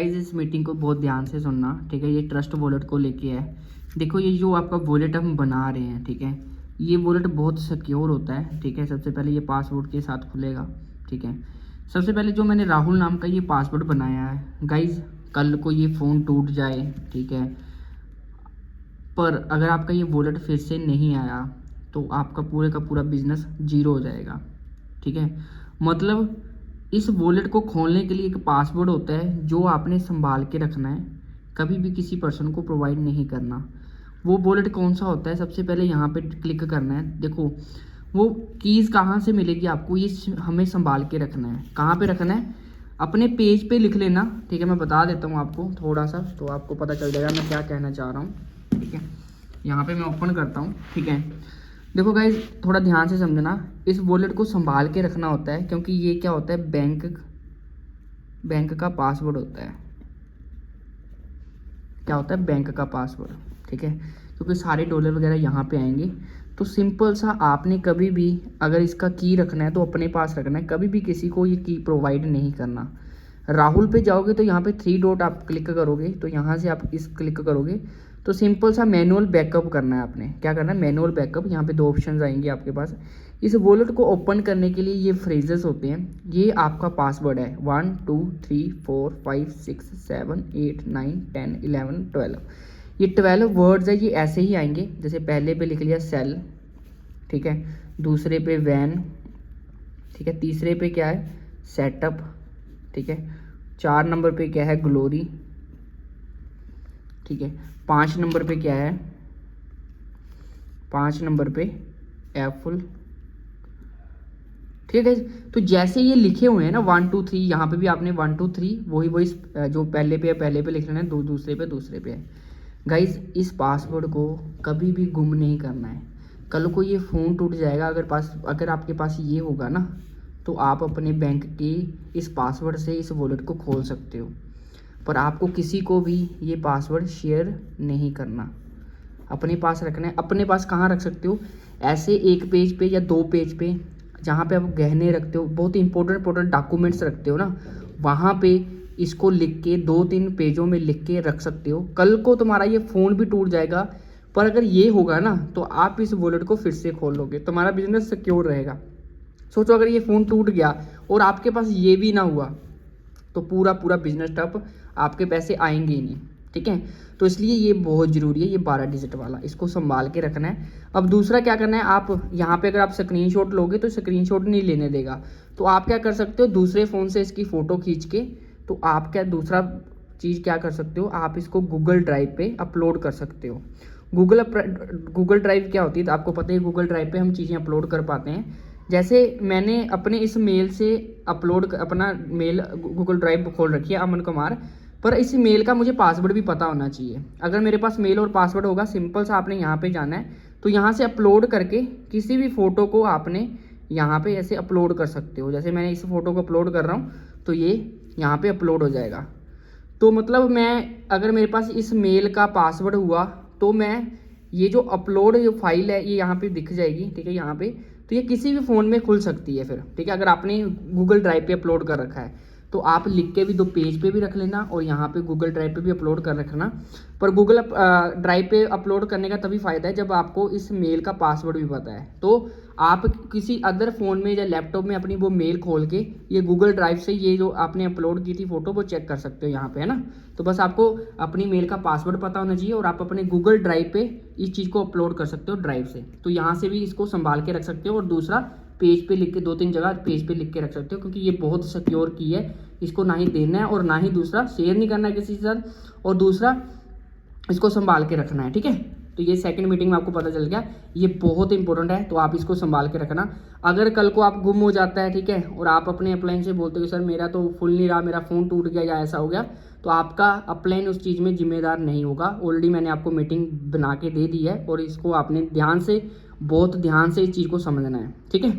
Guys इस meeting को बहुत ध्यान से सुनना, ठीक है। ये ट्रस्ट वॉलेट को लेके है। देखो ये जो आपका वॉलेट हम बना रहे हैं, ठीक है, ये वॉलेट बहुत सिक्योर होता है, ठीक है। सबसे पहले ये पासवर्ड के साथ खुलेगा, ठीक है। सबसे पहले जो मैंने राहुल नाम का ये पासवर्ड बनाया है गाइस, कल को ये फ़ोन टूट जाए, ठीक है, पर अगर आपका ये वॉलेट फिर से नहीं आया तो आपका पूरे का पूरा बिजनेस जीरो हो जाएगा, ठीक है। मतलब इस वॉलेट को खोलने के लिए एक पासवर्ड होता है जो आपने संभाल के रखना है, कभी भी किसी पर्सन को प्रोवाइड नहीं करना। वो वॉलेट कौन सा होता है, सबसे पहले यहाँ पे क्लिक करना है। देखो वो कीज़ कहाँ से मिलेगी आपको, ये हमें संभाल के रखना है। कहाँ पे रखना है, अपने पेज पे लिख लेना, ठीक है। मैं बता देता हूँ आपको थोड़ा सा, तो आपको पता चल जाएगा मैं क्या कहना चाह रहा हूँ, ठीक है। यहाँ पे मैं ओपन करता हूँ, ठीक है। देखो गाइज थोड़ा ध्यान से समझना, इस वॉलेट को संभाल के रखना होता है, क्योंकि ये क्या होता है, बैंक का पासवर्ड होता है। क्या होता है, बैंक का पासवर्ड, ठीक है। क्योंकि सारे डॉलर वगैरह यहाँ पे आएंगे, तो सिंपल सा आपने कभी भी अगर इसका की रखना है तो अपने पास रखना है, कभी भी किसी को ये की प्रोवाइड नहीं करना। राहुल पे जाओगे तो यहाँ पे 3 डॉट आप क्लिक करोगे, तो यहाँ से आप इस क्लिक करोगे तो सिंपल सा मैनुअल बैकअप करना है आपने। क्या करना है, मैनुअल बैकअप। यहाँ पे 2 ऑप्शन आएंगे आपके पास। इस वॉलेट को ओपन करने के लिए ये फ्रेजेस होते हैं, ये आपका पासवर्ड है 1 2 3 4 5 6 7 8 9 10 11 12। ये 12 वर्ड्स है, ये ऐसे ही आएंगे। जैसे पहले पे लिख लिया सेल, ठीक है, दूसरे पे वैन, ठीक है, तीसरे पे क्या है, सेटअप, ठीक है, 4 नंबर पे क्या है, ग्लोरी, ठीक है, 5 नंबर पे क्या है, 5 नंबर पे एप्पल, ठीक है। तो जैसे ये लिखे हुए हैं ना 1 2 3, यहाँ पे भी आपने 1 2 3 वही जो पहले पे लिख लेना है, दूसरे पे है। गाइज इस पासवर्ड को कभी भी गुम नहीं करना है। कल को ये फ़ोन टूट जाएगा, अगर आपके पास ये होगा ना, तो आप अपने बैंक के इस पासवर्ड से इस वॉलेट को खोल सकते हो। पर आपको किसी को भी ये पासवर्ड शेयर नहीं करना, अपने पास रखना है। अपने पास कहाँ रख सकते हो, ऐसे एक पेज पे या 2 पेज पे जहाँ पे आप गहने रखते हो, बहुत इंपॉर्टेंट डॉक्यूमेंट्स रखते हो ना, वहाँ पे इसको लिख के 2-3 पेजों में लिख के रख सकते हो। कल को तुम्हारा ये फ़ोन भी टूट जाएगा, पर अगर ये होगा ना तो आप इस वॉलेट को फिर से खोल लोगे, तुम्हारा बिजनेस सिक्योर रहेगा। सोचो अगर ये फ़ोन टूट गया और आपके पास ये भी ना हुआ तो पूरा बिजनेस ठप, आपके पैसे आएंगे ही नहीं, ठीक है। तो इसलिए ये बहुत ज़रूरी है, ये 12 डिजिट वाला, इसको संभाल के रखना है। अब दूसरा क्या करना है, आप यहाँ पे अगर आप स्क्रीनशॉट लोगे तो स्क्रीनशॉट नहीं लेने देगा, तो आप क्या कर सकते हो, दूसरे फ़ोन से इसकी फ़ोटो खींच के, तो आप क्या दूसरा चीज़ क्या कर सकते हो, आप इसको गूगल ड्राइव पे अपलोड कर सकते हो। गूगल ड्राइव क्या होती है, तो आपको पता है गूगल ड्राइव पे हम चीज़ें अपलोड कर पाते हैं। जैसे मैंने अपने इस मेल से अपना मेल गूगल ड्राइव खोल रखी है, अमन कुमार, पर इस मेल का मुझे पासवर्ड भी पता होना चाहिए। अगर मेरे पास मेल और पासवर्ड होगा, सिंपल सा आपने यहाँ पे जाना है, तो यहाँ से अपलोड करके किसी भी फ़ोटो को आपने यहाँ पे ऐसे अपलोड कर सकते हो। जैसे मैंने इस फ़ोटो को अपलोड कर रहा हूँ, तो ये यहाँ पे अपलोड हो जाएगा। तो मतलब मैं अगर मेरे पास इस मेल का पासवर्ड हुआ तो मैं ये जो अपलोड जो फाइल है ये यहाँ पे दिख जाएगी, ठीक है, यहाँ पे। तो ये किसी भी फ़ोन में खुल सकती है फिर, ठीक है, अगर आपने गूगल ड्राइव पे अपलोड कर रखा है तो आप लिख के भी 2 पेज पे भी रख लेना और यहाँ पे गूगल ड्राइव पे भी अपलोड कर रखना। पर गूगल ड्राइव पे अपलोड करने का तभी फ़ायदा है जब आपको इस मेल का पासवर्ड भी पता है। तो आप किसी अदर फ़ोन में या लैपटॉप में अपनी वो मेल खोल के ये गूगल ड्राइव से ये जो आपने अपलोड की थी फ़ोटो वो चेक कर सकते हो यहाँ पे, है ना। तो बस आपको अपनी मेल का पासवर्ड पता होना चाहिए और आप अपने गूगल ड्राइव पे इस चीज़ को अपलोड कर सकते हो ड्राइव से। तो यहाँ से भी इसको संभाल के रख सकते हो और दूसरा पेज पे लिख के 2-3 जगह पेज पे लिख के रख सकते हो, क्योंकि ये बहुत सिक्योर की है, इसको ना ही देना है और ना ही दूसरा शेयर नहीं करना है किसी के साथ, और दूसरा इसको संभाल के रखना है, ठीक है। तो ये सेकंड मीटिंग में आपको पता चल गया, ये बहुत इंपॉर्टेंट है, तो आप इसको संभाल के रखना। अगर कल को आप गुम हो जाता है, ठीक है, और आप अपने अपलाइन से बोलते हो सर मेरा तो फुल नहीं रहा, मेरा फ़ोन टूट गया या ऐसा हो गया, तो आपका अपलाइन उस चीज़ में जिम्मेदार नहीं होगा। ऑलरेडी मैंने आपको मीटिंग बना के दे दी है और इसको आपने बहुत ध्यान से इस चीज़ को समझना है, ठीक है।